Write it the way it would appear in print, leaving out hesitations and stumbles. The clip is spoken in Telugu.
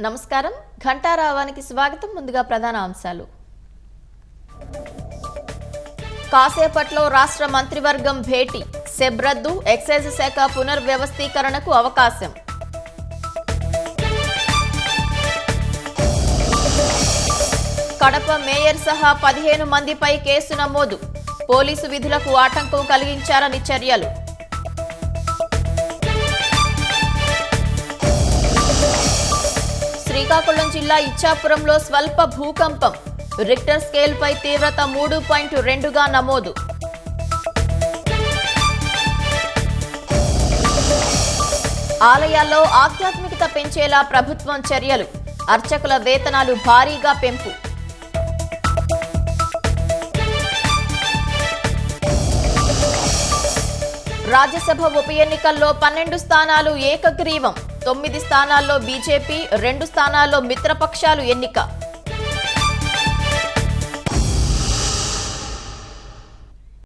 నమస్కారం ఘంటారావానికి స్వాగతం. ముందుగా ప్రధాన అంశాలు. కాసేపట్లో రాష్ట్ర మంత్రివర్గం భేటీ, సెబ్ రద్దు, ఎక్సైజ్ శాఖ పునర్వ్యవస్థీకరణకు అవకాశం. కడప మేయర్ సహా 15 మందిపై కేసు నమోదు, పోలీసు విధులకు ఆటంకం కలిగించారని చర్యలు. శ్రీకాకుళం జిల్లా ఇచ్చాపురంలో స్వల్ప భూకంపం, రిక్టర్ స్కేల్పై తీవ్రత 3.2గా నమోదు. ఆలయాల్లో ఆధ్యాత్మికత పెంచేలా ప్రభుత్వం చర్యలు, అర్చకుల వేతనాలు భారీగా పెంపు. రాజ్యసభ ఉప ఎన్నికల్లో 12 స్థానాలు ఏకగ్రీవం, 9 స్థానాల్లో బీజేపీ, 2 స్థానాల్లో మిత్రపక్షాలు ఎన్నిక.